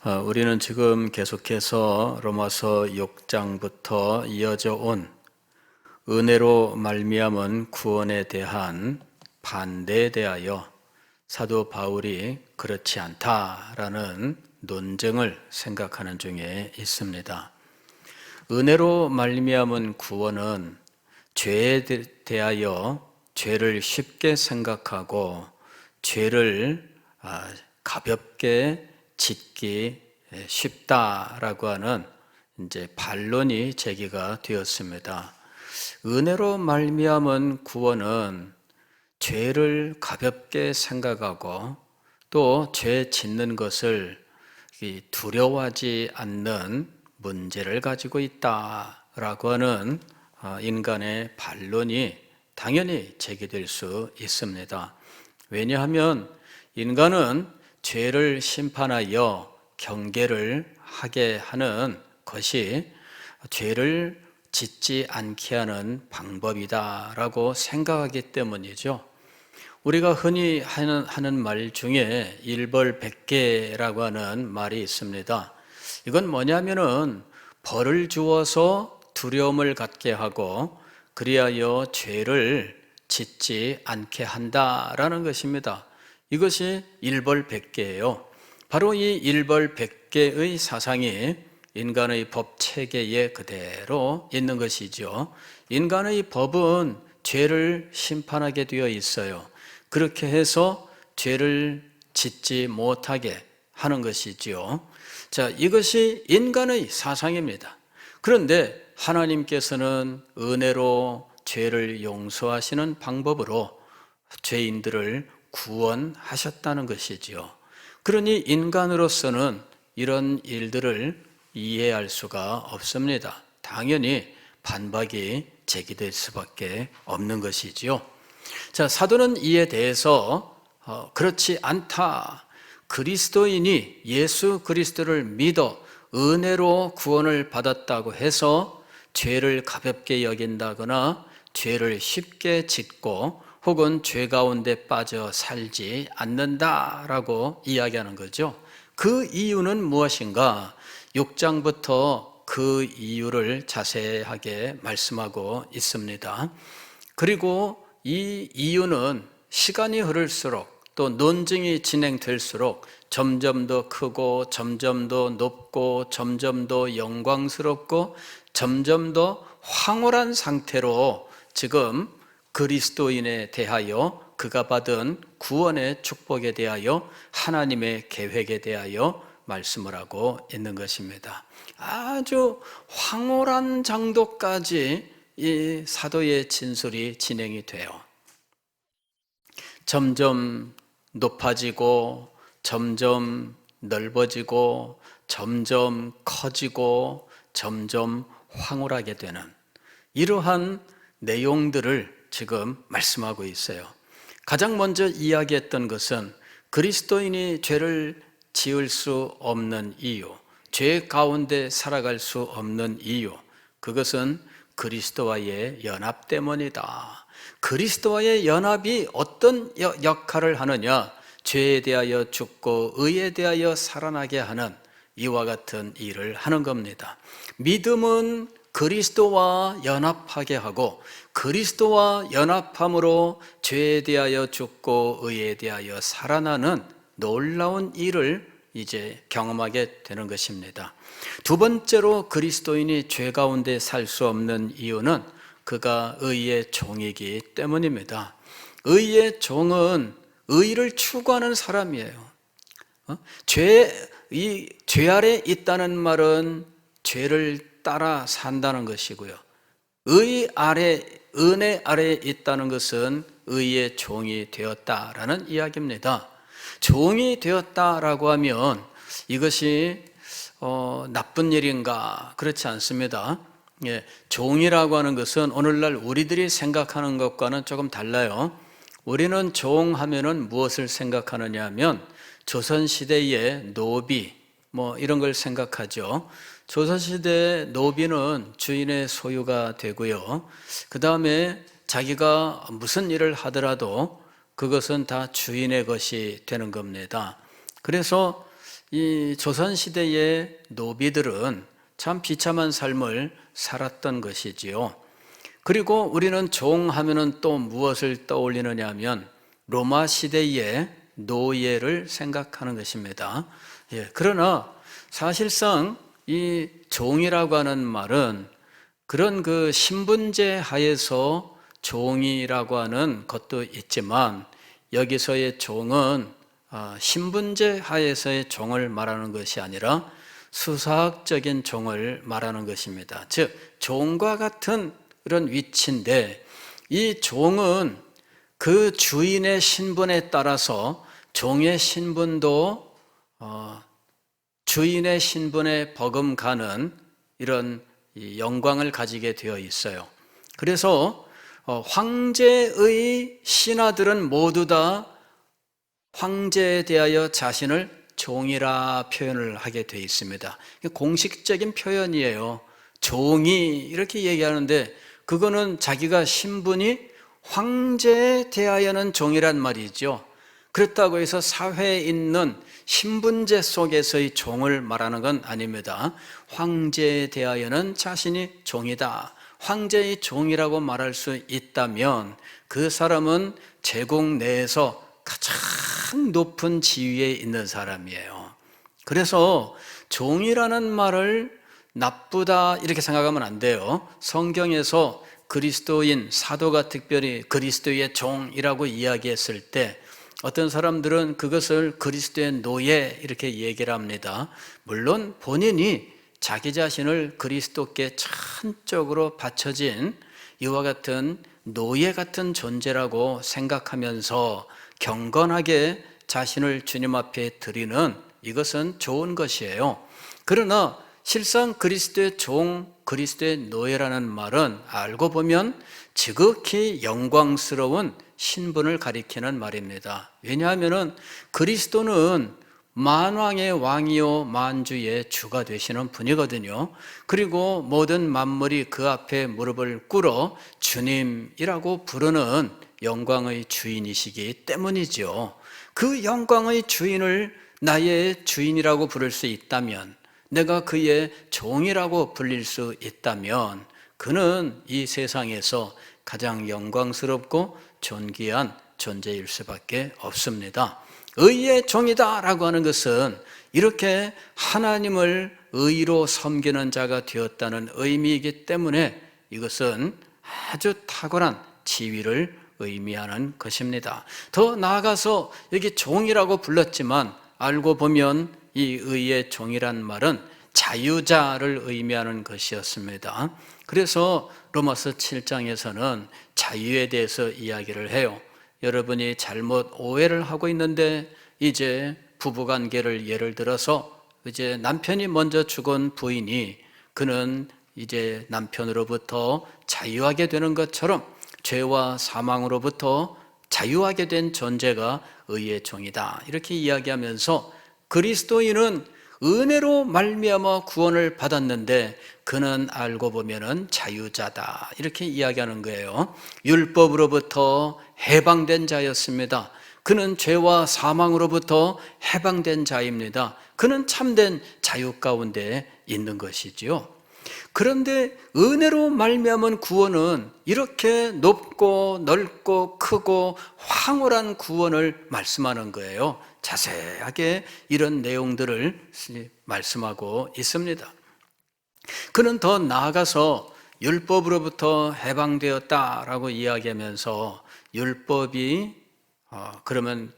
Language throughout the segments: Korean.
우리는 지금 계속해서 로마서 6장부터 이어져 온 은혜로 말미암은 구원에 대한 반대에 대하여 사도 바울이 그렇지 않다라는 논쟁을 생각하는 중에 있습니다. 은혜로 말미암은 구원은 죄에 대하여 죄를 쉽게 생각하고 죄를 가볍게 짓기 쉽다라고 하는 이제 반론이 제기가 되었습니다. 은혜로 말미암은 구원은 죄를 가볍게 생각하고 또 죄 짓는 것을 두려워하지 않는 문제를 가지고 있다라고 하는 인간의 반론이 당연히 제기될 수 있습니다. 왜냐하면 인간은 죄를 심판하여 경계를 하게 하는 것이 죄를 짓지 않게 하는 방법이다라고 생각하기 때문이죠. 우리가 흔히 하는 말 중에 일벌백계라고 하는 말이 있습니다. 이건 뭐냐면은 벌을 주어서 두려움을 갖게 하고 그리하여 죄를 짓지 않게 한다라는 것입니다. 이것이 일벌백계예요. 바로 이 일벌백계의 사상이 인간의 법 체계에 그대로 있는 것이죠. 인간의 법은 죄를 심판하게 되어 있어요. 그렇게 해서 죄를 짓지 못하게 하는 것이지요. 자, 이것이 인간의 사상입니다. 그런데 하나님께서는 은혜로 죄를 용서하시는 방법으로 죄인들을 구원하셨다는 것이지요. 그러니 인간으로서는 이런 일들을 이해할 수가 없습니다. 당연히 반박이 제기될 수밖에 없는 것이지요. 자, 사도는 이에 대해서 그렇지 않다. 그리스도인이 예수 그리스도를 믿어 은혜로 구원을 받았다고 해서 죄를 가볍게 여긴다거나 죄를 쉽게 짓고 혹은 죄 가운데 빠져 살지 않는다라고 이야기하는 거죠. 그 이유는 무엇인가? 6장부터 그 이유를 자세하게 말씀하고 있습니다. 그리고 이 이유는 시간이 흐를수록 또 논증이 진행될수록 점점 더 크고 점점 더 높고 점점 더 영광스럽고 점점 더 황홀한 상태로 지금 그리스도인에 대하여 그가 받은 구원의 축복에 대하여 하나님의 계획에 대하여 말씀을 하고 있는 것입니다. 아주 황홀한 정도까지 이 사도의 진술이 진행이 돼요. 점점 높아지고 점점 넓어지고 점점 커지고 점점 황홀하게 되는 이러한 내용들을 지금 말씀하고 있어요. 가장 먼저 이야기했던 것은 그리스도인이 죄를 지을 수 없는 이유, 죄 가운데 살아갈 수 없는 이유, 그것은 그리스도와의 연합 때문이다. 그리스도와의 연합이 어떤 역할을 하느냐? 죄에 대하여 죽고 의에 대하여 살아나게 하는 이와 같은 일을 하는 겁니다. 믿음은 그리스도와 연합하게 하고 그리스도와 연합함으로 죄에 대하여 죽고 의에 대하여 살아나는 놀라운 일을 이제 경험하게 되는 것입니다. 두 번째로 그리스도인이 죄 가운데 살 수 없는 이유는 그가 의의 종이기 때문입니다. 의의 종은 의를 추구하는 사람이에요. 죄 아래 있다는 말은 죄를 따라 산다는 것이고요. 은혜 아래 있다는 것은 의의 종이 되었다라는 이야기입니다. 종이 되었다라고 하면 이것이 나쁜 일인가? 그렇지 않습니다. 종이라고 하는 것은 오늘날 우리들이 생각하는 것과는 조금 달라요. 우리는 종하면은 무엇을 생각하느냐 하면 조선시대의 노비 이런 걸 생각하죠. 조선시대 노비는 주인의 소유가 되고요. 그 다음에 자기가 무슨 일을 하더라도 그것은 다 주인의 것이 되는 겁니다. 그래서 이 조선시대의 노비들은 참 비참한 삶을 살았던 것이지요. 그리고 우리는 종 하면은 또 무엇을 떠올리느냐 하면 로마 시대의 노예를 생각하는 것입니다. 그러나 사실상 이 종이라고 하는 말은 그런 그 신분제 하에서 종이라고 하는 것도 있지만 여기서의 종은 신분제 하에서의 종을 말하는 것이 아니라 수사학적인 종을 말하는 것입니다. 즉 종과 같은 그런 위치인데 이 종은 그 주인의 신분에 따라서 종의 신분도 주인의 신분에 버금가는 이런 영광을 가지게 되어 있어요. 그래서 황제의 신하들은 모두 다 황제에 대하여 자신을 종이라 표현을 하게 되어 있습니다. 공식적인 표현이에요. 종이 이렇게 얘기하는데 그거는 자기가 신분이 황제에 대하여는 종이란 말이죠. 그렇다고 해서 사회에 있는 신분제 속에서의 종을 말하는 건 아닙니다. 황제에 대하여는 자신이 종이다. 황제의 종이라고 말할 수 있다면 그 사람은 제국 내에서 가장 높은 지위에 있는 사람이에요. 그래서 종이라는 말을 나쁘다 이렇게 생각하면 안 돼요. 성경에서 그리스도인, 사도가 특별히 그리스도의 종이라고 이야기했을 때 어떤 사람들은 그것을 그리스도의 노예 이렇게 얘기를 합니다. 물론 본인이 자기 자신을 그리스도께 전적으로 바쳐진 이와 같은 노예 같은 존재라고 생각하면서 경건하게 자신을 주님 앞에 드리는 이것은 좋은 것이에요. 그러나 실상 그리스도의 종, 그리스도의 노예라는 말은 알고 보면 지극히 영광스러운 신분을 가리키는 말입니다. 왜냐하면 그리스도는 만왕의 왕이요 만주의 주가 되시는 분이거든요. 그리고 모든 만물이 그 앞에 무릎을 꿇어 주님이라고 부르는 영광의 주인이시기 때문이죠. 그 영광의 주인을 나의 주인이라고 부를 수 있다면, 내가 그의 종이라고 불릴 수 있다면 그는 이 세상에서 가장 영광스럽고 존귀한 존재일 수밖에 없습니다. 의의 종이다 라고 하는 것은 이렇게 하나님을 의로 섬기는 자가 되었다는 의미이기 때문에 이것은 아주 탁월한 지위를 의미하는 것입니다. 더 나아가서 여기 종이라고 불렀지만 알고 보면 이 의의 종이란 말은 자유자를 의미하는 것이었습니다. 그래서 로마서 7장에서는 자유에 대해서 이야기를 해요. 여러분이 잘못 오해를 하고 있는데 이제 부부관계를 예를 들어서 이제 남편이 먼저 죽은 부인이 그는 이제 남편으로부터 자유하게 되는 것처럼 죄와 사망으로부터 자유하게 된 존재가 의의 종이다 이렇게 이야기하면서 그리스도인은 은혜로 말미암아 구원을 받았는데 그는 알고 보면은 자유자다 이렇게 이야기하는 거예요. 율법으로부터 해방된 자였습니다. 그는 죄와 사망으로부터 해방된 자입니다. 그는 참된 자유 가운데 있는 것이지요. 그런데 은혜로 말미암은 구원은 이렇게 높고 넓고 크고 황홀한 구원을 말씀하는 거예요. 자세하게 이런 내용들을 말씀하고 있습니다. 그는 더 나아가서 율법으로부터 해방되었다라고 이야기하면서 율법이 그러면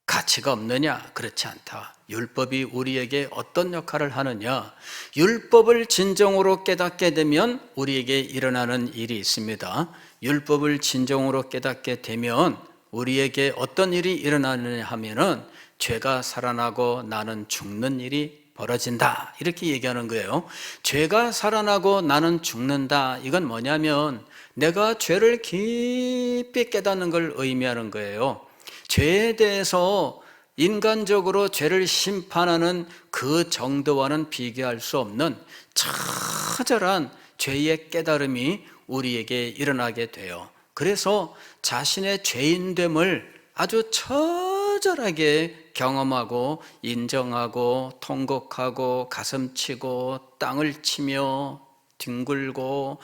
가치가 없느냐? 그렇지 않다. 율법이 우리에게 어떤 역할을 하느냐? 율법을 진정으로 깨닫게 되면 우리에게 일어나는 일이 있습니다. 율법을 진정으로 깨닫게 되면 우리에게 어떤 일이 일어나느냐 하면은 죄가 살아나고 나는 죽는 일이 벌어진다 이렇게 얘기하는 거예요. 죄가 살아나고 나는 죽는다 이건 뭐냐면 내가 죄를 깊이 깨닫는 걸 의미하는 거예요. 죄에 대해서 인간적으로 죄를 심판하는 그 정도와는 비교할 수 없는 처절한 죄의 깨달음이 우리에게 일어나게 돼요. 그래서 자신의 죄인됨을 아주 처절하게 처절하게 경험하고 인정하고 통곡하고 가슴치고 땅을 치며 뒹굴고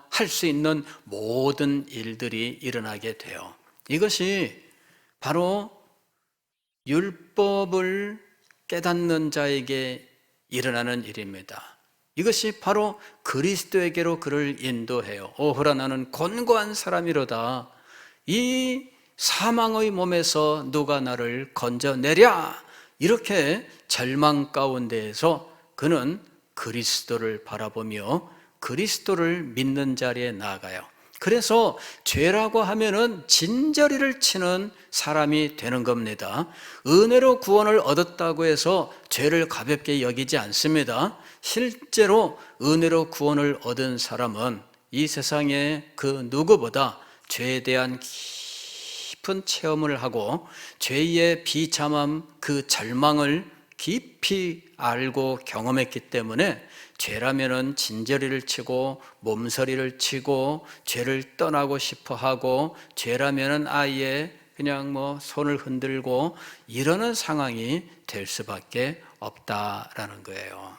할 수 있는 모든 일들이 일어나게 돼요. 이것이 바로 율법을 깨닫는 자에게 일어나는 일입니다. 이것이 바로 그리스도에게로 그를 인도해요. 오호라 나는 곤고한 사람이로다. 이 사망의 몸에서 누가 나를 건져내랴. 이렇게 절망 가운데에서 그는 그리스도를 바라보며 그리스도를 믿는 자리에 나아가요. 그래서 죄라고 하면은 진저리를 치는 사람이 되는 겁니다. 은혜로 구원을 얻었다고 해서 죄를 가볍게 여기지 않습니다. 실제로 은혜로 구원을 얻은 사람은 이 세상에 그 누구보다 죄에 대한 깊은 체험을 하고 죄의 비참함, 그 절망을 깊이 알고 경험했기 때문에 죄라면은 진저리를 치고 몸서리를 치고 죄를 떠나고 싶어 하고 죄라면은 아예 그냥 손을 흔들고 이러는 상황이 될 수밖에 없다라는 거예요.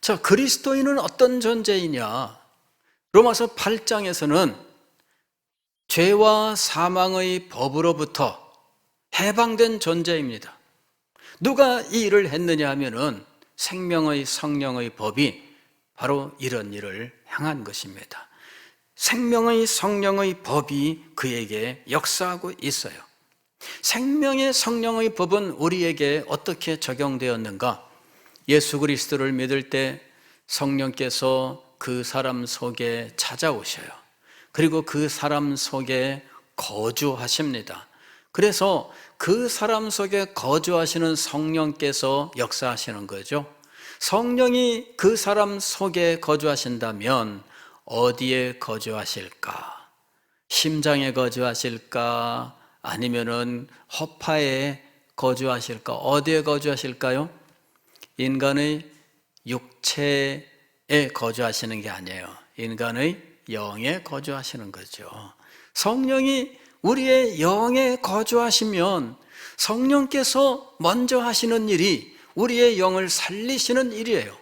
자, 그리스도인은 어떤 존재이냐? 로마서 8장에서는 죄와 사망의 법으로부터 해방된 존재입니다. 누가 이 일을 했느냐 하면은 생명의 성령의 법이 바로 이런 일을 행한 것입니다. 생명의 성령의 법이 그에게 역사하고 있어요. 생명의 성령의 법은 우리에게 어떻게 적용되었는가? 예수 그리스도를 믿을 때 성령께서 그 사람 속에 찾아오셔요. 그리고 그 사람 속에 거주하십니다. 그래서 그 사람 속에 거주하시는 성령께서 역사하시는 거죠. 성령이 그 사람 속에 거주하신다면 어디에 거주하실까? 심장에 거주하실까? 아니면은 허파에 거주하실까? 어디에 거주하실까요? 인간의 육체에 거주하시는 게 아니에요. 인간의 영에 거주하시는 거죠. 성령이 우리의 영에 거주하시면 성령께서 먼저 하시는 일이 우리의 영을 살리시는 일이에요.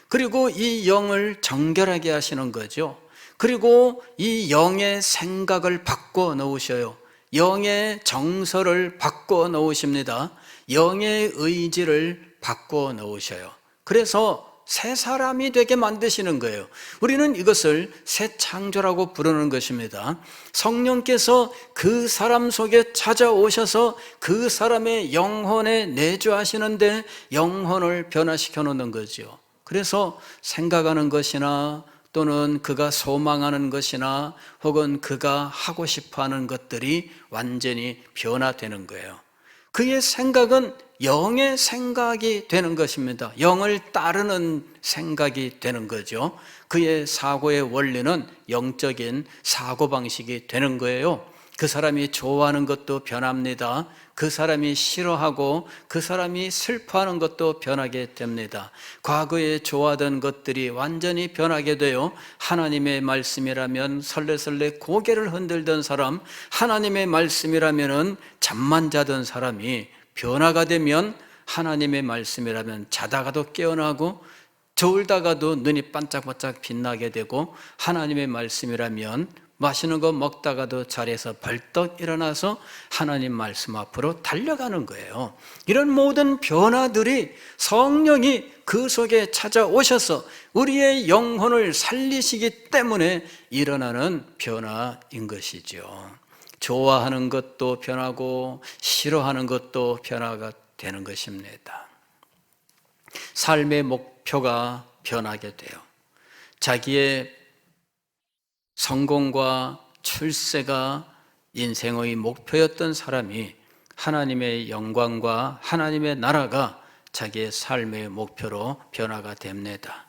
그리고 이 영을 정결하게 하시는 거죠. 그리고 이 영의 생각을 바꿔 놓으셔요. 영의 정서를 바꿔 놓으십니다. 영의 의지를 바꿔 놓으셔요. 그래서 새 사람이 되게 만드시는 거예요. 우리는 이것을 새 창조라고 부르는 것입니다. 성령께서 그 사람 속에 찾아오셔서 그 사람의 영혼에 내주하시는데 영혼을 변화시켜 놓는 거죠. 그래서 생각하는 것이나 또는 그가 소망하는 것이나 혹은 그가 하고 싶어하는 것들이 완전히 변화되는 거예요. 그의 생각은 영의 생각이 되는 것입니다. 영을 따르는 생각이 되는 거죠. 그의 사고의 원리는 영적인 사고방식이 되는 거예요. 그 사람이 좋아하는 것도 변합니다. 그 사람이 싫어하고 그 사람이 슬퍼하는 것도 변하게 됩니다. 과거에 좋아하던 것들이 완전히 변하게 돼요. 하나님의 말씀이라면 설레설레 고개를 흔들던 사람, 하나님의 말씀이라면 잠만 자던 사람이 변화가 되면 하나님의 말씀이라면 자다가도 깨어나고 졸다가도 눈이 반짝반짝 빛나게 되고 하나님의 말씀이라면 맛있는 거 먹다가도 자리에서 벌떡 일어나서 하나님 말씀 앞으로 달려가는 거예요. 이런 모든 변화들이 성령이 그 속에 찾아오셔서 우리의 영혼을 살리시기 때문에 일어나는 변화인 것이죠. 좋아하는 것도 변하고 싫어하는 것도 변화가 되는 것입니다. 삶의 목표가 변하게 돼요. 자기의 성공과 출세가 인생의 목표였던 사람이 하나님의 영광과 하나님의 나라가 자기의 삶의 목표로 변화가 됩니다.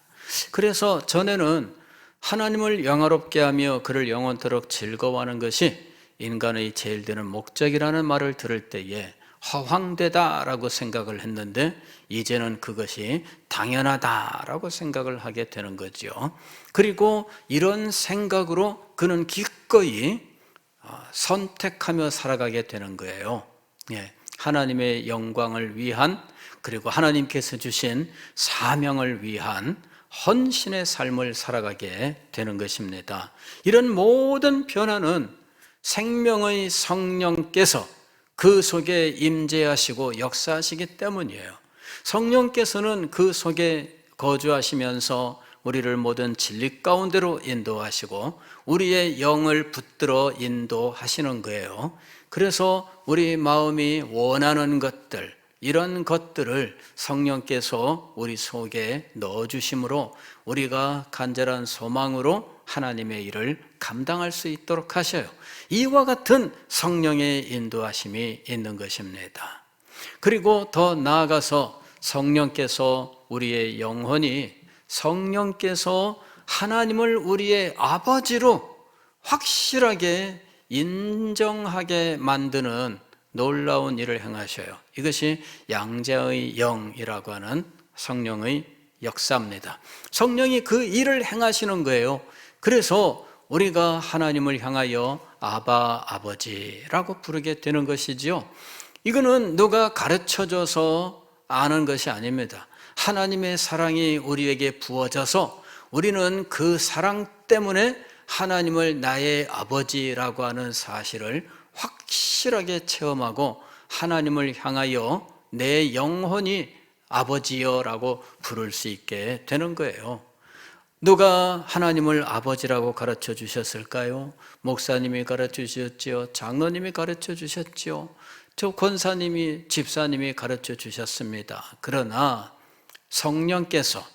그래서 전에는 하나님을 영화롭게 하며 그를 영원토록 즐거워하는 것이 인간의 제일 되는 목적이라는 말을 들을 때에 허황되다라고 생각을 했는데 이제는 그것이 당연하다라고 생각을 하게 되는 거죠. 그리고 이런 생각으로 그는 기꺼이 선택하며 살아가게 되는 거예요. 하나님의 영광을 위한, 그리고 하나님께서 주신 사명을 위한 헌신의 삶을 살아가게 되는 것입니다. 이런 모든 변화는 생명의 성령께서 그 속에 임재하시고 역사하시기 때문이에요. 성령께서는 그 속에 거주하시면서 우리를 모든 진리 가운데로 인도하시고 우리의 영을 붙들어 인도하시는 거예요. 그래서 우리 마음이 원하는 것들, 이런 것들을 성령께서 우리 속에 넣어주심으로 우리가 간절한 소망으로 하나님의 일을 감당할 수 있도록 하셔요. 이와 같은 성령의 인도하심이 있는 것입니다. 그리고 더 나아가서 성령께서 우리의 영혼이, 성령께서 하나님을 우리의 아버지로 확실하게 인정하게 만드는 놀라운 일을 행하셔요. 이것이 양자의 영이라고 하는 성령의 역사입니다. 성령이 그 일을 행하시는 거예요. 그래서 우리가 하나님을 향하여 아바, 아버지라고 부르게 되는 것이지요. 이거는 누가 가르쳐줘서 아는 것이 아닙니다. 하나님의 사랑이 우리에게 부어져서 우리는 그 사랑 때문에 하나님을 나의 아버지라고 하는 사실을 확실하게 체험하고 하나님을 향하여 내 영혼이 아버지여라고 부를 수 있게 되는 거예요. 누가 하나님을 아버지라고 가르쳐 주셨을까요? 목사님이 가르쳐 주셨지요. 장로님이 가르쳐 주셨지요. 저 권사님이, 집사님이 가르쳐 주셨습니다. 그러나 성령께서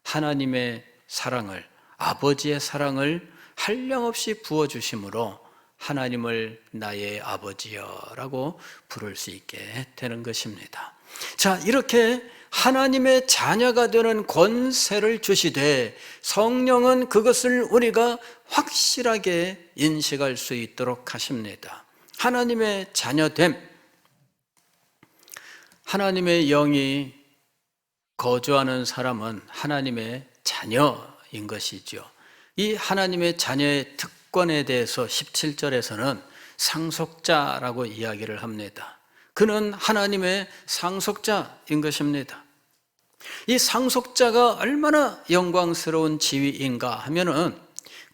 하나님의 사랑을, 아버지의 사랑을 한량없이 부어주심으로 하나님을 나의 아버지여라고 부를 수 있게 되는 것입니다. 자, 이렇게 하나님의 자녀가 되는 권세를 주시되 성령은 그것을 우리가 확실하게 인식할 수 있도록 하십니다. 하나님의 자녀됨, 하나님의 영이 거주하는 사람은 하나님의 자녀인 것이죠. 이 하나님의 자녀의 특권에 대해서 17절에서는 상속자라고 이야기를 합니다. 그는 하나님의 상속자인 것입니다. 이 상속자가 얼마나 영광스러운 지위인가 하면은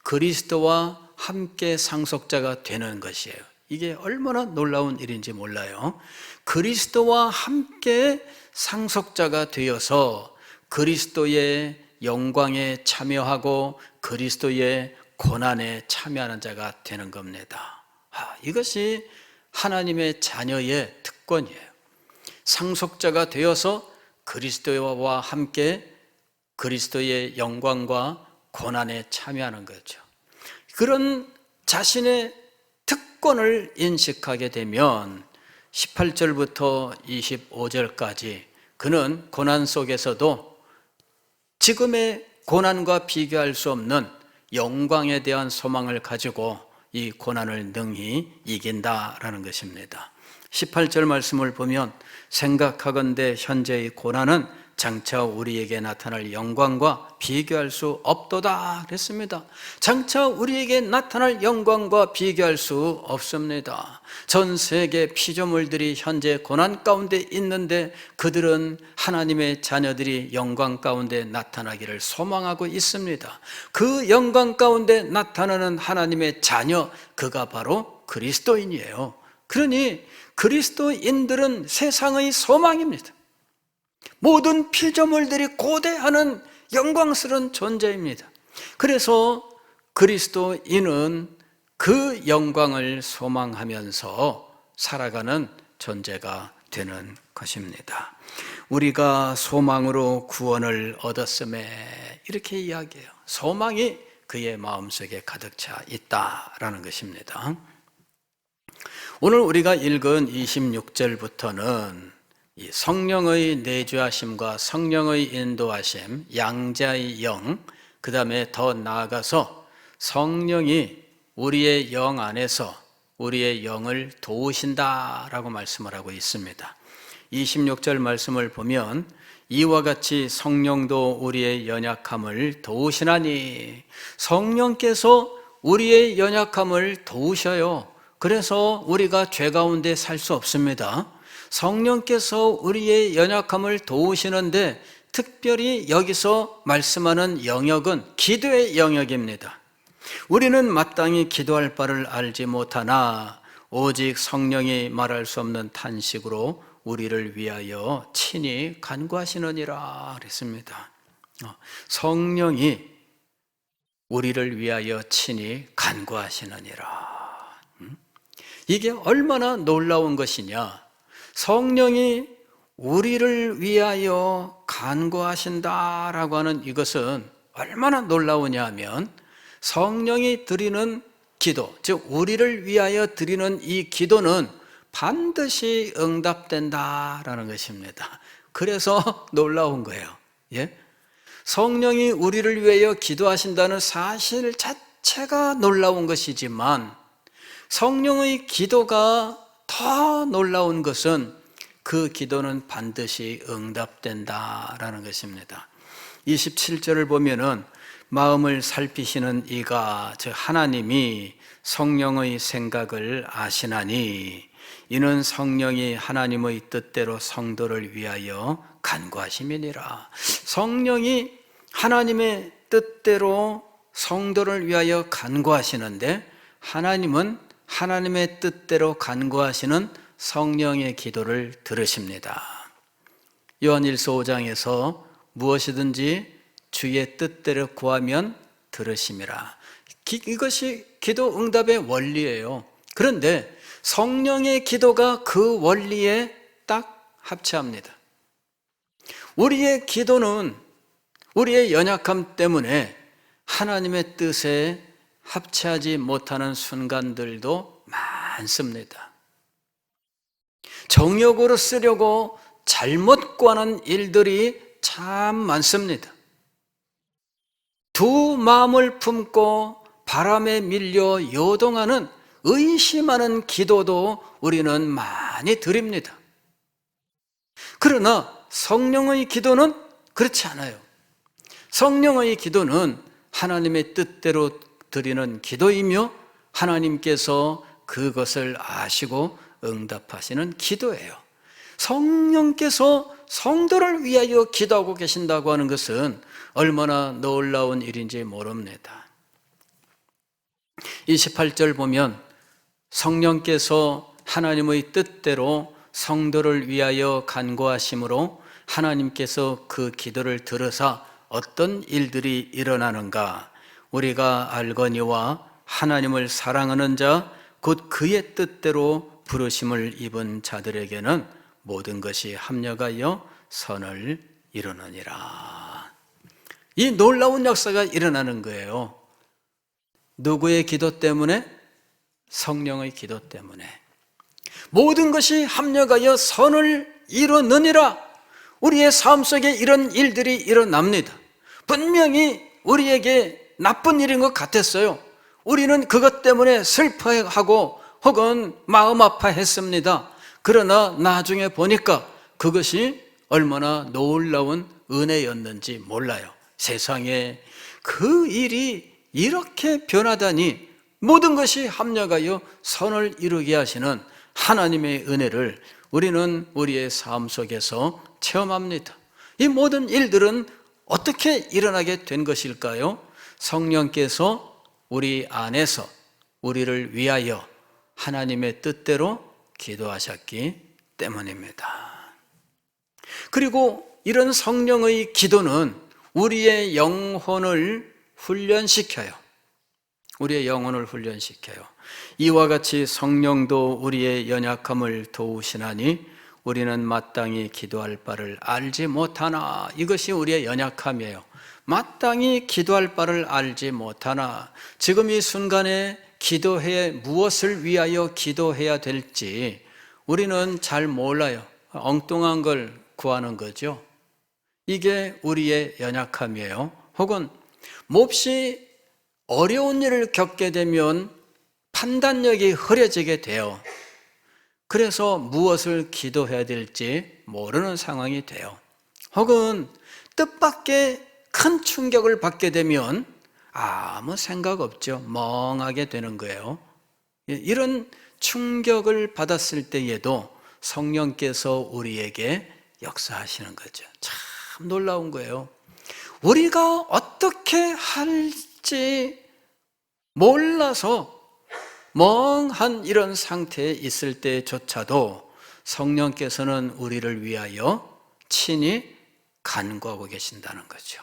그리스도와 함께 상속자가 되는 것이에요. 이게 얼마나 놀라운 일인지 몰라요. 그리스도와 함께 상속자가 되어서 그리스도의 영광에 참여하고 그리스도의 고난에 참여하는 자가 되는 겁니다. 이것이 하나님의 자녀의 특권이에요. 상속자가 되어서 그리스도와 함께 그리스도의 영광과 고난에 참여하는 거죠. 그런 자신의 특권을 인식하게 되면 18절부터 25절까지 그는 고난 속에서도 지금의 고난과 비교할 수 없는 영광에 대한 소망을 가지고 이 고난을 능히 이긴다라는 것입니다. 18절 말씀을 보면 생각하건대 현재의 고난은 장차 우리에게 나타날 영광과 비교할 수 없도다 그랬습니다. 장차 우리에게 나타날 영광과 비교할 수 없습니다. 전 세계 피조물들이 현재 고난 가운데 있는데 그들은 하나님의 자녀들이 영광 가운데 나타나기를 소망하고 있습니다. 그 영광 가운데 나타나는 하나님의 자녀, 그가 바로 그리스도인이에요. 그러니 그리스도인들은 세상의 소망입니다. 모든 피조물들이 고대하는 영광스러운 존재입니다. 그래서 그리스도인은 그 영광을 소망하면서 살아가는 존재가 되는 것입니다. 우리가 소망으로 구원을 얻었음에 이렇게 이야기해요. 소망이 그의 마음속에 가득 차 있다라는 것입니다. 오늘 우리가 읽은 26절부터는 이 성령의 내주하심과 성령의 인도하심, 양자의 영, 그 다음에 더 나아가서 성령이 우리의 영 안에서 우리의 영을 도우신다라고 말씀을 하고 있습니다. 26절 말씀을 보면 이와 같이 성령도 우리의 연약함을 도우시나니, 성령께서 우리의 연약함을 도우셔요. 그래서 우리가 죄 가운데 살 수 없습니다. 성령께서 우리의 연약함을 도우시는데 특별히 여기서 말씀하는 영역은 기도의 영역입니다. 우리는 마땅히 기도할 바를 알지 못하나 오직 성령이 말할 수 없는 탄식으로 우리를 위하여 친히 간구하시느니라 그랬습니다. 성령이 우리를 위하여 친히 간구하시느니라. 이게 얼마나 놀라운 것이냐. 성령이 우리를 위하여 간구하신다라고 하는 이것은 얼마나 놀라우냐 하면 성령이 드리는 기도, 즉 우리를 위하여 드리는 이 기도는 반드시 응답된다라는 것입니다. 그래서 놀라운 거예요. 예? 성령이 우리를 위하여 기도하신다는 사실 자체가 놀라운 것이지만 성령의 기도가 더 놀라운 것은 그 기도는 반드시 응답된다라는 것입니다. 27절을 보면은 마음을 살피시는 이가 즉 하나님이 성령의 생각을 아시나니 이는 성령이 하나님의 뜻대로 성도를 위하여 간구하심이니라. 성령이 하나님의 뜻대로 성도를 위하여 간구하시는데 하나님은 하나님의 뜻대로 간구하시는 성령의 기도를 들으십니다. 요한일서 5장에서 무엇이든지 주의 뜻대로 구하면 들으심이라. 이것이 기도 응답의 원리예요. 그런데 성령의 기도가 그 원리에 딱 합치합니다. 우리의 기도는 우리의 연약함 때문에 하나님의 뜻에 합치하지 못하는 순간들도 많습니다. 정욕으로 쓰려고 잘못 구하는 일들이 참 많습니다. 두 마음을 품고 바람에 밀려 요동하는 의심하는 기도도 우리는 많이 드립니다. 그러나 성령의 기도는 그렇지 않아요. 성령의 기도는 하나님의 뜻대로 드리는 기도이며 하나님께서 그것을 아시고 응답하시는 기도예요. 성령께서 성도를 위하여 기도하고 계신다고 하는 것은 얼마나 놀라운 일인지 모릅니다. 28절 보면 성령께서 하나님의 뜻대로 성도를 위하여 간구하심으로 하나님께서 그 기도를 들으사 어떤 일들이 일어나는가. 우리가 알거니와 하나님을 사랑하는 자 곧 그의 뜻대로 부르심을 입은 자들에게는 모든 것이 합력하여 선을 이루느니라. 이 놀라운 역사가 일어나는 거예요. 누구의 기도 때문에? 성령의 기도 때문에. 모든 것이 합력하여 선을 이루느니라. 우리의 삶 속에 이런 일들이 일어납니다. 분명히 우리에게 나쁜 일인 것 같았어요. 우리는 그것 때문에 슬퍼하고 혹은 마음 아파했습니다. 그러나 나중에 보니까 그것이 얼마나 놀라운 은혜였는지 몰라요. 세상에 그 일이 이렇게 변하다니 모든 것이 합력하여 선을 이루게 하시는 하나님의 은혜를 우리는 우리의 삶 속에서 체험합니다. 이 모든 일들은 어떻게 일어나게 된 것일까요? 성령께서 우리 안에서 우리를 위하여 하나님의 뜻대로 기도하셨기 때문입니다. 그리고 이런 성령의 기도는 우리의 영혼을 훈련시켜요. 우리의 영혼을 훈련시켜요. 이와 같이 성령도 우리의 연약함을 도우시나니 우리는 마땅히 기도할 바를 알지 못하나. 이것이 우리의 연약함이에요. 마땅히 기도할 바를 알지 못하나. 지금 이 순간에 기도해 무엇을 위하여 기도해야 될지 우리는 잘 몰라요. 엉뚱한 걸 구하는 거죠. 이게 우리의 연약함이에요. 혹은 몹시 어려운 일을 겪게 되면 판단력이 흐려지게 돼요. 그래서 무엇을 기도해야 될지 모르는 상황이 돼요. 혹은 뜻밖의 큰 충격을 받게 되면 아무 생각 없죠. 멍하게 되는 거예요. 이런 충격을 받았을 때에도 성령께서 우리에게 역사하시는 거죠. 참 놀라운 거예요. 우리가 어떻게 할지 몰라서 멍한 이런 상태에 있을 때조차도 성령께서는 우리를 위하여 친히 간구하고 계신다는 거죠.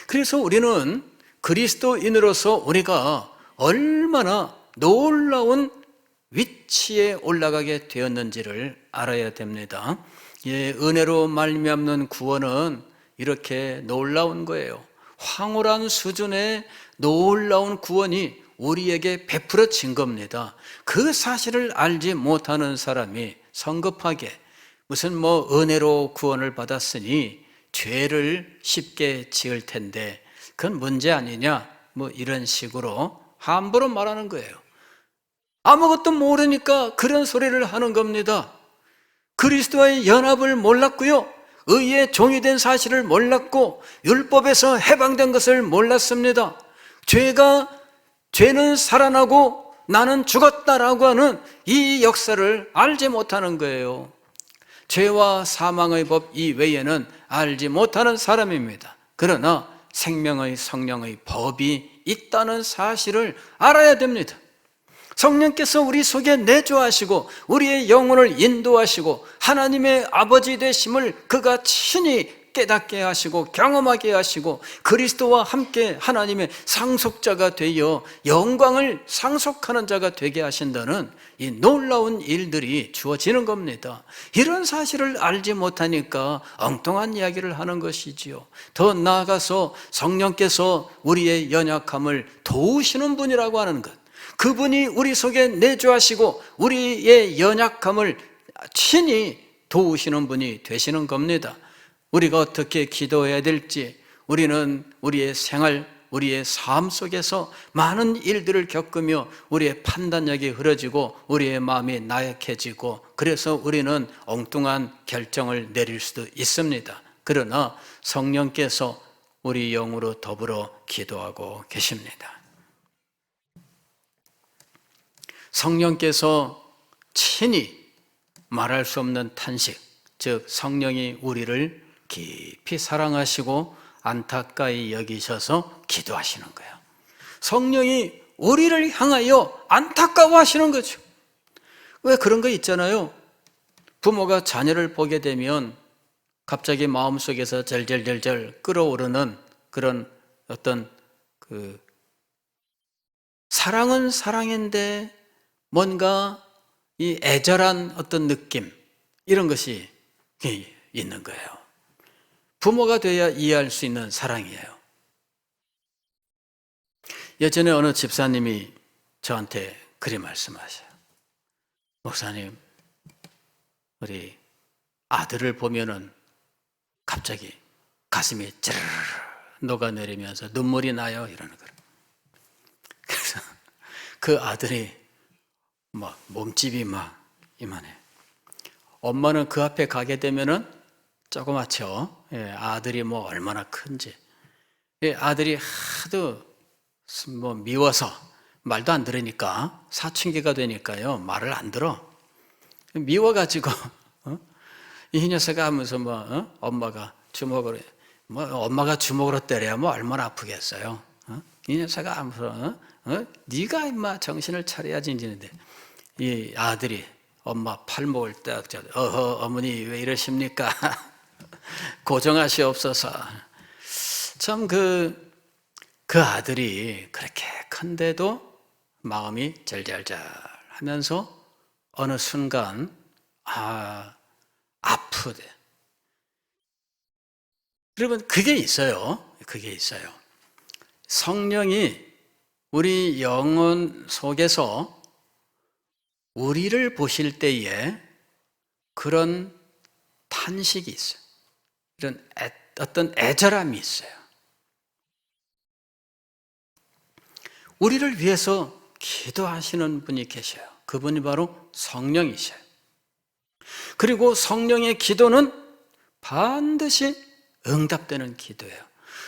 그래서 우리는 그리스도인으로서 우리가 얼마나 놀라운 위치에 올라가게 되었는지를 알아야 됩니다. 은혜로 말미암는 구원은 이렇게 놀라운 거예요. 황홀한 수준의 놀라운 구원이 우리에게 베풀어진 겁니다. 그 사실을 알지 못하는 사람이 성급하게 무슨 은혜로 구원을 받았으니 죄를 쉽게 지을 텐데 그건 문제 아니냐 이런 식으로 함부로 말하는 거예요. 아무것도 모르니까 그런 소리를 하는 겁니다. 그리스도와의 연합을 몰랐고요, 의의 종이 된 사실을 몰랐고 율법에서 해방된 것을 몰랐습니다. 죄는 살아나고 나는 죽었다라고 하는 이 역사를 알지 못하는 거예요. 죄와 사망의 법 이외에는 알지 못하는 사람입니다. 그러나 생명의 성령의 법이 있다는 사실을 알아야 됩니다. 성령께서 우리 속에 내주하시고 우리의 영혼을 인도하시고 하나님의 아버지 되심을 그가 친히 깨닫게 하시고 경험하게 하시고 그리스도와 함께 하나님의 상속자가 되어 영광을 상속하는 자가 되게 하신다는 이 놀라운 일들이 주어지는 겁니다. 이런 사실을 알지 못하니까 엉뚱한 이야기를 하는 것이지요. 더 나아가서 성령께서 우리의 연약함을 도우시는 분이라고 하는 것, 그분이 우리 속에 내주하시고 우리의 연약함을 친히 도우시는 분이 되시는 겁니다. 우리가 어떻게 기도해야 될지, 우리는 우리의 생활, 우리의 삶 속에서 많은 일들을 겪으며 우리의 판단력이 흐려지고 우리의 마음이 나약해지고 그래서 우리는 엉뚱한 결정을 내릴 수도 있습니다. 그러나 성령께서 우리 영으로 더불어 기도하고 계십니다. 성령께서 친히 말할 수 없는 탄식, 즉 성령이 우리를 깊이 사랑하시고 안타까이 여기셔서 기도하시는 거예요. 성령이 우리를 향하여 안타까워하시는 거죠. 왜 그런 거 있잖아요. 부모가 자녀를 보게 되면 갑자기 마음속에서 절절절절 끓어오르는 그런 어떤 사랑은 사랑인데 뭔가 이 애절한 어떤 느낌, 이런 것이 있는 거예요. 부모가 돼야 이해할 수 있는 사랑이에요. 예전에 어느 집사님이 저한테 그리 말씀하셔요. 목사님, 우리 아들을 보면은 갑자기 가슴이 찌르르 녹아내리면서 눈물이 나요, 이러는 거예요. 그래서 그 아들이 몸집이 이만해. 엄마는 그 앞에 가게 되면은 조그맣죠. 아들이 얼마나 큰지. 아들이 하도 미워서 말도 안 들으니까 사춘기가 되니까요 말을 안 들어. 미워가지고 이 녀석아 하면서 엄마가 주먹으로 엄마가 주먹으로 때려야 얼마나 아프겠어요. 이 녀석아 하면서 네가 임마 정신을 차려야지 이제는데 이 아들이 엄마 팔목을 딱 잡고 어머니 왜 이러십니까? 고정하시옵소서. 참 그 아들이 그렇게 큰데도 마음이 절절절 하면서 어느 순간 아프대. 여러분 그게 있어요. 성령이 우리 영혼 속에서 우리를 보실 때에 그런 탄식이 있어요. 이런 어떤 애절함이 있어요. 우리를 위해서 기도하시는 분이 계셔요. 그분이 바로 성령이셔요. 그리고 성령의 기도는 반드시 응답되는 기도예요.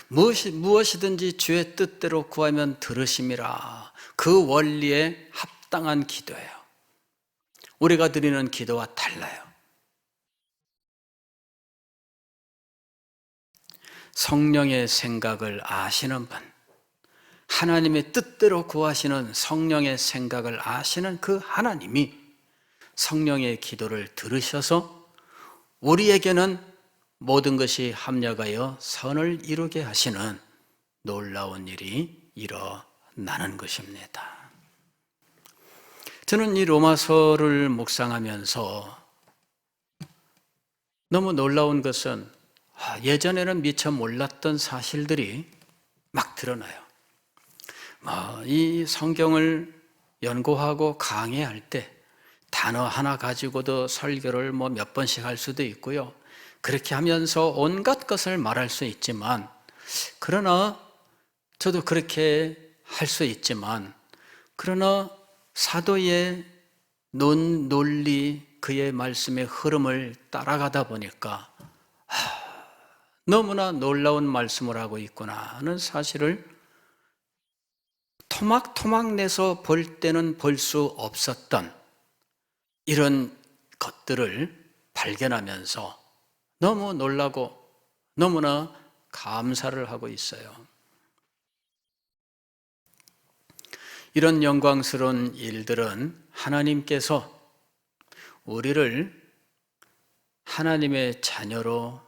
무엇이든지 주의 뜻대로 구하면 들으심이라. 그 원리에 합당한 기도예요. 우리가 드리는 기도와 달라요. 성령의 생각을 아시는 분, 하나님의 뜻대로 구하시는 성령의 생각을 아시는 그 하나님이 성령의 기도를 들으셔서 우리에게는 모든 것이 합력하여 선을 이루게 하시는 놀라운 일이 일어나는 것입니다. 저는 이 로마서를 묵상하면서 너무 놀라운 것은 예전에는 미처 몰랐던 사실들이 막 드러나요. 이 성경을 연구하고 강의할 때 단어 하나 가지고도 설교를 몇 번씩 할 수도 있고요. 그렇게 하면서 온갖 것을 말할 수 있지만, 그러나 저도 그렇게 할 수 있지만, 그러나 사도의 논리, 그의 말씀의 흐름을 따라가다 보니까 너무나 놀라운 말씀을 하고 있구나 하는 사실을 토막토막 내서 볼 때는 볼 수 없었던 이런 것들을 발견하면서 너무 놀라고 너무나 감사를 하고 있어요. 이런 영광스러운 일들은 하나님께서 우리를 하나님의 자녀로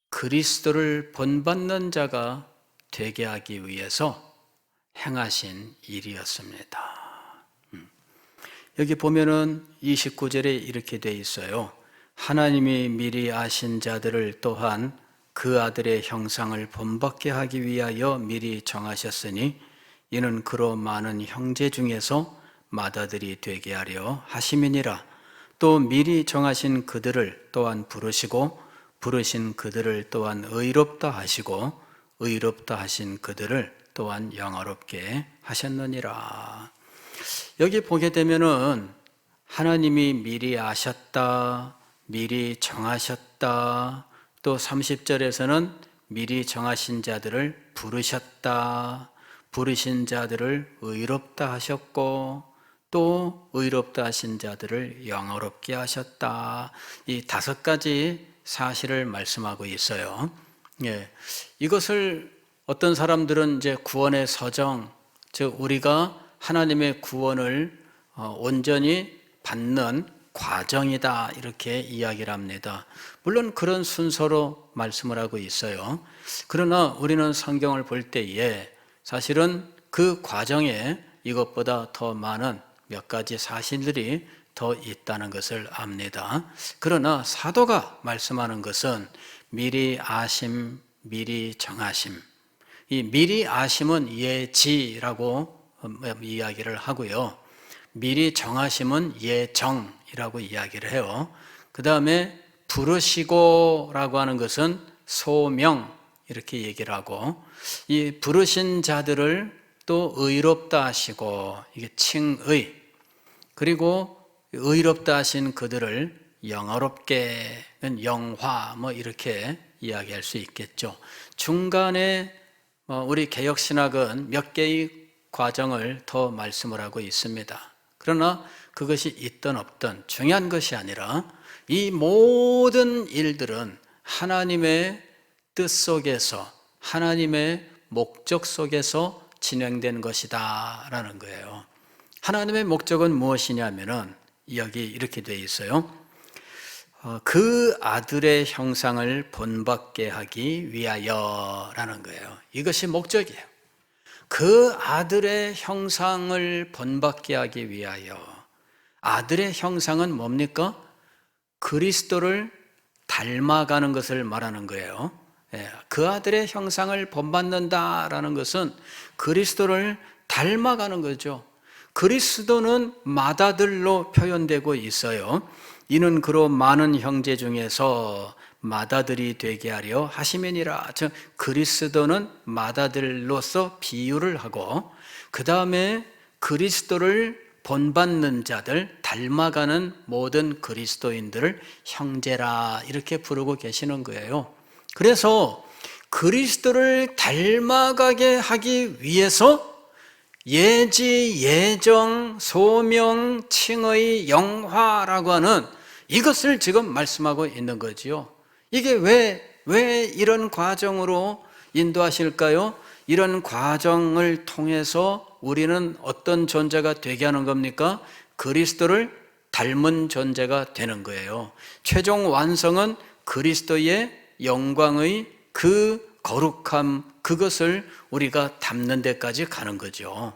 그리스도를 본받는 자가 되게 하기 위해서 행하신 일이었습니다. 여기 보면은 29절에 이렇게 돼 있어요. 하나님이 미리 아신 자들을 또한 그 아들의 형상을 본받게 하기 위하여 미리 정하셨으니 이는 그로 많은 형제 중에서 맏아들이 되게 하려 하심이니라. 또 미리 정하신 그들을 또한 부르시고 부르신 그들을 또한 의롭다 하시고 의롭다 하신 그들을 또한 영화롭게 하셨느니라. 여기 보게 되면은 하나님이 미리 아셨다, 미리 정하셨다, 또 30절에서는 미리 정하신 자들을 부르셨다, 부르신 자들을 의롭다 하셨고 또 의롭다 하신 자들을 영화롭게 하셨다. 이 5가지 사실을 말씀하고 있어요. 이것을 어떤 사람들은 이제 구원의 서정, 즉 우리가 하나님의 구원을 온전히 받는 과정이다 이렇게 이야기를 합니다. 물론 그런 순서로 말씀을 하고 있어요. 그러나 우리는 성경을 볼 때에 사실은 그 과정에 이것보다 더 많은 몇 가지 사실들이 더 있다는 것을 압니다. 그러나 사도가 말씀하는 것은 미리 아심, 미리 정하심. 이 미리 아심은 예지라고 이야기를 하고요. 미리 정하심은 예정이라고 이야기를 해요. 그 다음에 부르시고라고 하는 것은 소명 이렇게 얘기를 하고, 이 부르신 자들을 또 의롭다 하시고 이게 칭의, 그리고 의롭다 하신 그들을 영화롭게, 영화 이렇게 이야기할 수 있겠죠. 중간에 우리 개혁신학은 몇 개의 과정을 더 말씀을 하고 있습니다. 그러나 그것이 있든 없든 중요한 것이 아니라 이 모든 일들은 하나님의 뜻 속에서, 하나님의 목적 속에서 진행된 것이다 라는 거예요. 하나님의 목적은 무엇이냐면은 여기 이렇게 되어 있어요. 그 아들의 형상을 본받게 하기 위하여 라는 거예요. 이것이 목적이에요. 그 아들의 형상을 본받게 하기 위하여. 아들의 형상은 뭡니까? 그리스도를 닮아가는 것을 말하는 거예요. 그 아들의 형상을 본받는다라는 것은 그리스도를 닮아가는 거죠. 그리스도는 맏아들로 표현되고 있어요. 이는 그로 많은 형제 중에서 맏아들이 되게 하려 하심이니라. 즉 그리스도는 맏아들로서 비유를 하고, 그 다음에 그리스도를 본받는 자들, 닮아가는 모든 그리스도인들을 형제라 이렇게 부르고 계시는 거예요. 그래서 그리스도를 닮아가게 하기 위해서 예지, 예정, 소명, 칭의, 영화라고 하는 이것을 지금 말씀하고 있는 거지요. 이게 왜 이런 과정으로 인도하실까요? 이런 과정을 통해서 우리는 어떤 존재가 되게 하는 겁니까? 그리스도를 닮은 존재가 되는 거예요. 최종 완성은 그리스도의 영광의 그 거룩함, 그것을 우리가 담는 데까지 가는 거죠.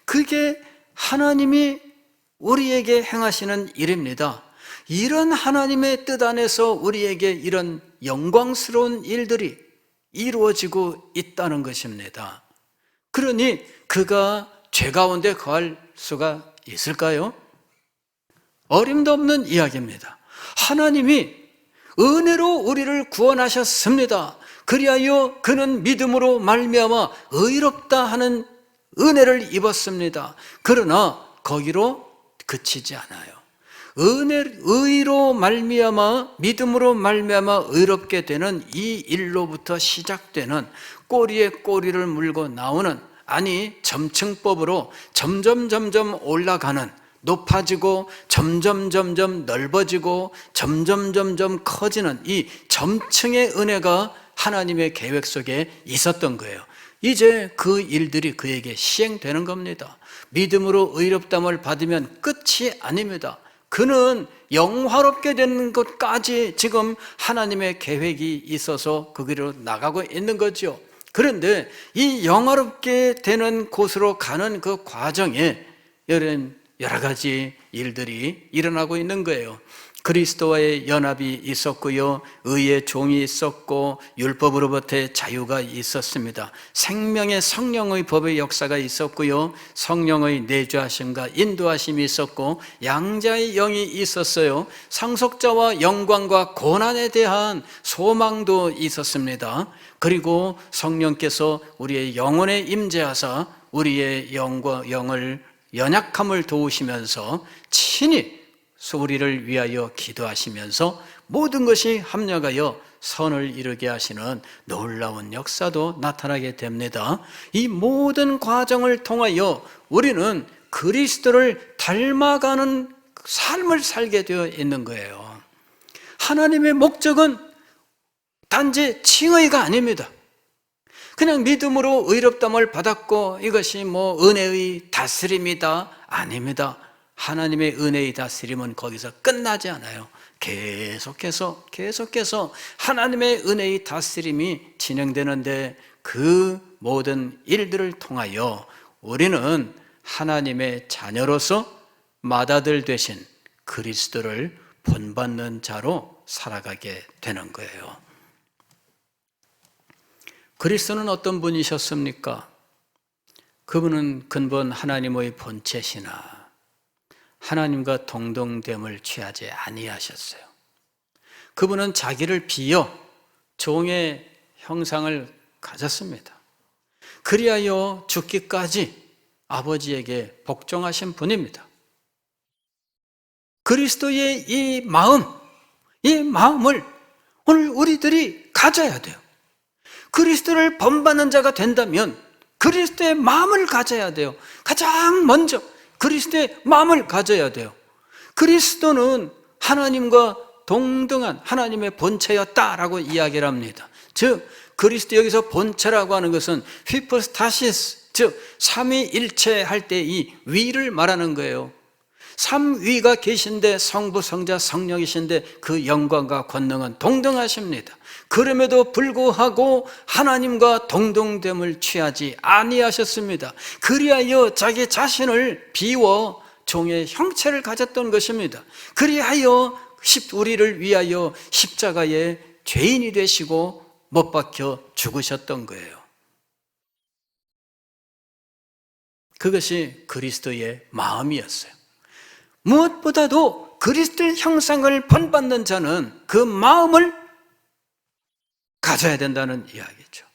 그게 하나님이 우리에게 행하시는 일입니다. 이런 하나님의 뜻 안에서 우리에게 이런 영광스러운 일들이 이루어지고 있다는 것입니다. 그러니 그가 죄 가운데 거할 수가 있을까요? 어림도 없는 이야기입니다. 하나님이 은혜로 우리를 구원하셨습니다. 그리하여 그는 믿음으로 말미암아 의롭다 하는 은혜를 입었습니다. 그러나 거기로 그치지 않아요. 의로 말미암아 믿음으로 말미암아 의롭게 되는 이 일로부터 시작되는 꼬리에 꼬리를 물고 나오는, 아니 점층법으로 점점 올라가는, 높아지고 점점 넓어지고 점점 커지는 이 점층의 은혜가 하나님의 계획 속에 있었던 거예요. 이제 그 일들이 그에게 시행되는 겁니다. 믿음으로 의롭다함을 받으면 끝이 아닙니다. 그는 영화롭게 되는 것까지 지금 하나님의 계획이 있어서 그 길로 나가고 있는 거죠. 그런데 이 영화롭게 되는 곳으로 가는 그 과정에 여러 가지 일들이 일어나고 있는 거예요. 그리스도와의 연합이 있었고요, 의의 종이 있었고, 율법으로부터의 자유가 있었습니다. 생명의 성령의 법의 역사가 있었고요, 성령의 내주하심과 인도하심이 있었고, 양자의 영이 있었어요. 상속자와 영광과 고난에 대한 소망도 있었습니다. 그리고 성령께서 우리의 영혼에 임재하사 우리의 영을 연약함을 도우시면서 친히 우리를 위하여 기도하시면서 모든 것이 합력하여 선을 이루게 하시는 놀라운 역사도 나타나게 됩니다. 이 모든 과정을 통하여 우리는 그리스도를 닮아가는 삶을 살게 되어 있는 거예요. 하나님의 목적은 단지 칭의가 아닙니다. 그냥 믿음으로 의롭다함을 받았고 이것이 은혜의 다스림이다, 아닙니다. 하나님의 은혜의 다스림은 거기서 끝나지 않아요. 계속해서 하나님의 은혜의 다스림이 진행되는데, 그 모든 일들을 통하여 우리는 하나님의 자녀로서 맏아들 되신 그리스도를 본받는 자로 살아가게 되는 거예요. 그리스도는 어떤 분이셨습니까? 그분은 근본 하나님의 본체시나 하나님과 동등됨을 취하지 아니하셨어요. 그분은 자기를 비어 종의 형상을 가졌습니다. 그리하여 죽기까지 아버지에게 복종하신 분입니다. 그리스도의 이 마음을 오늘 우리들이 가져야 돼요. 그리스도를 본받는 자가 된다면 그리스도의 마음을 가져야 돼요. 가장 먼저 그리스도의 마음을 가져야 돼요. 그리스도는 하나님과 동등한 하나님의 본체였다라고 이야기를 합니다. 즉 그리스도, 여기서 본체라고 하는 것은 휘포스타시스, 즉 삼위일체 할 때 이 위를 말하는 거예요. 삼위가 계신데 성부, 성자, 성령이신데 그 영광과 권능은 동등하십니다. 그럼에도 불구하고 하나님과 동등됨을 취하지 아니하셨습니다. 그리하여 자기 자신을 비워 종의 형체를 가졌던 것입니다. 그리하여 우리를 위하여 십자가에 죄인이 되시고 못 박혀 죽으셨던 거예요. 그것이 그리스도의 마음이었어요. 무엇보다도 그리스도의 형상을 본받는 자는 그 마음을 가져야 된다는 이야기죠.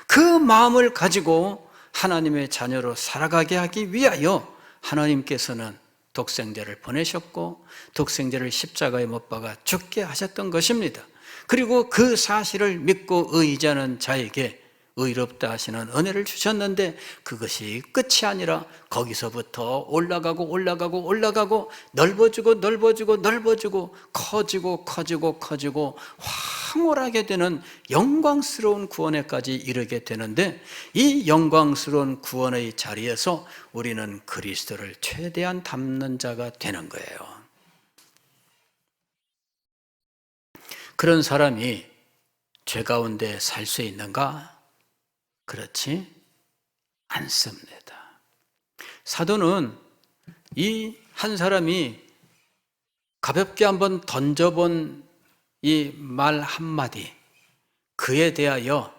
그 마음을 가지고 하나님의 자녀로 살아가게 하기 위하여 하나님께서는 독생자를 보내셨고 독생자를 십자가에 못 박아 죽게 하셨던 것입니다. 그리고 그 사실을 믿고 의지하는 자에게 의롭다 하시는 은혜를 주셨는데 그것이 끝이 아니라 거기서부터 올라가고 넓어지고 커지고 황홀하게 되는 영광스러운 구원에까지 이르게 되는데, 이 영광스러운 구원의 자리에서 우리는 그리스도를 최대한 닮는 자가 되는 거예요. 그런 사람이 죄 가운데 살 수 있는가? 그렇지 않습니다. 사도는 이 한 사람이 가볍게 한번 던져본 이 말 한마디, 그에 대하여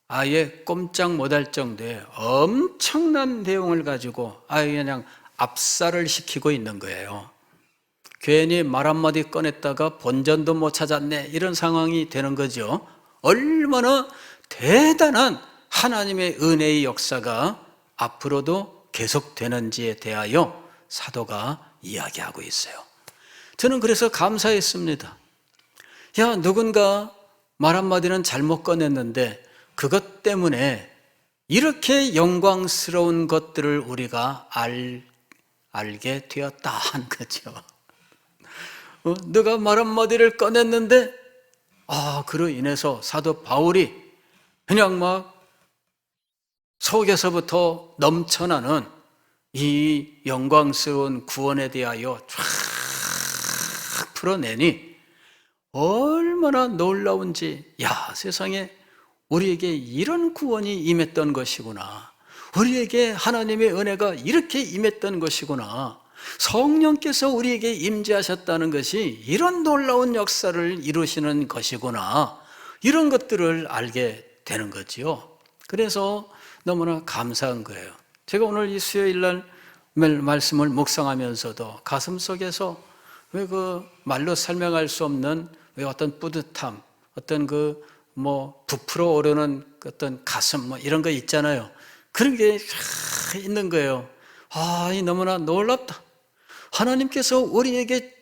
아예 꼼짝 못할 정도의 엄청난 내용을 가지고 아예 그냥 압살을 시키고 있는 거예요. 괜히 말 한마디 꺼냈다가 본전도 못 찾았네, 이런 상황이 되는 거죠. 얼마나 대단한 하나님의 은혜의 역사가 앞으로도 계속되는지에 대하여 사도가 이야기하고 있어요. 저는 그래서 감사했습니다. 야, 누군가 말 한마디는 잘못 꺼냈는데 그것 때문에 이렇게 영광스러운 것들을 우리가 알게 되었다 한 거죠. 누가 말 한마디를 꺼냈는데 그로 인해서 사도 바울이 그냥 막 속에서부터 넘쳐나는 이 영광스러운 구원에 대하여 쫙 풀어내니 얼마나 놀라운지, 야, 세상에 우리에게 이런 구원이 임했던 것이구나, 우리에게 하나님의 은혜가 이렇게 임했던 것이구나, 성령께서 우리에게 임재하셨다는 것이 이런 놀라운 역사를 이루시는 것이구나, 이런 것들을 알게 되는 거지요. 그래서 너무나 감사한 거예요. 제가 오늘 이 수요일 날 말씀을 묵상하면서도 가슴속에서 왜 그 말로 설명할 수 없는 왜 어떤 뿌듯함, 어떤 부풀어 오르는 어떤 가슴 이런 거 있잖아요. 그런 게 있는 거예요. 이 너무나 놀랍다. 하나님께서 우리에게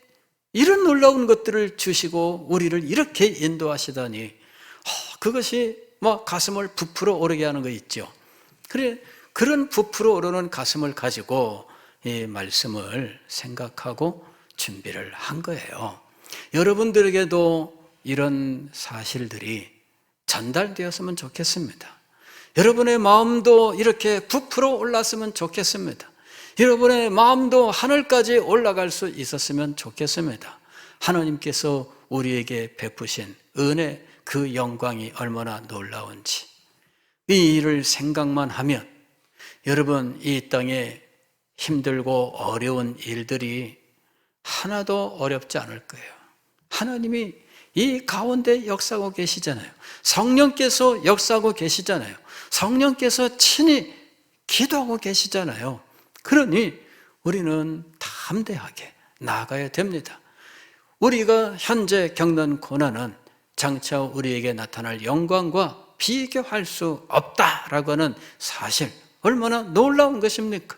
이런 놀라운 것들을 주시고 우리를 이렇게 인도하시다니, 그것이 가슴을 부풀어 오르게 하는 거 있죠. 그런 부풀어 오르는 가슴을 가지고 이 말씀을 생각하고 준비를 한 거예요. 여러분들에게도 이런 사실들이 전달되었으면 좋겠습니다. 여러분의 마음도 이렇게 부풀어 올랐으면 좋겠습니다. 여러분의 마음도 하늘까지 올라갈 수 있었으면 좋겠습니다. 하나님께서 우리에게 베푸신 은혜, 그 영광이 얼마나 놀라운지 이 일을 생각만 하면 여러분, 이 땅에 힘들고 어려운 일들이 하나도 어렵지 않을 거예요. 하나님이 이 가운데 역사하고 계시잖아요. 성령께서 역사하고 계시잖아요. 성령께서 친히 기도하고 계시잖아요. 그러니 우리는 담대하게 나아가야 됩니다. 우리가 현재 겪는 고난은 장차 우리에게 나타날 영광과 비교할 수 없다라고 하는 사실, 얼마나 놀라운 것입니까?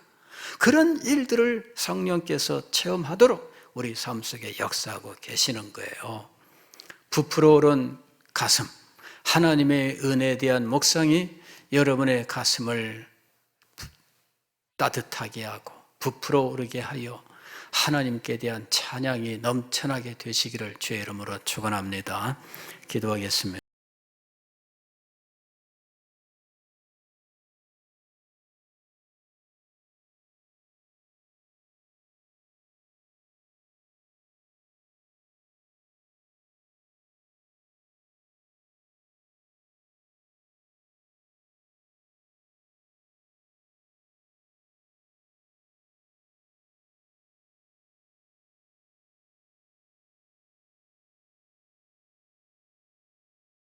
그런 일들을 성령께서 체험하도록 우리 삶 속에 역사하고 계시는 거예요. 부풀어 오른 가슴, 하나님의 은혜에 대한 묵상이 여러분의 가슴을 따뜻하게 하고 부풀어 오르게 하여 하나님께 대한 찬양이 넘쳐나게 되시기를 주의 이름으로 축원합니다. 기도하겠습니다.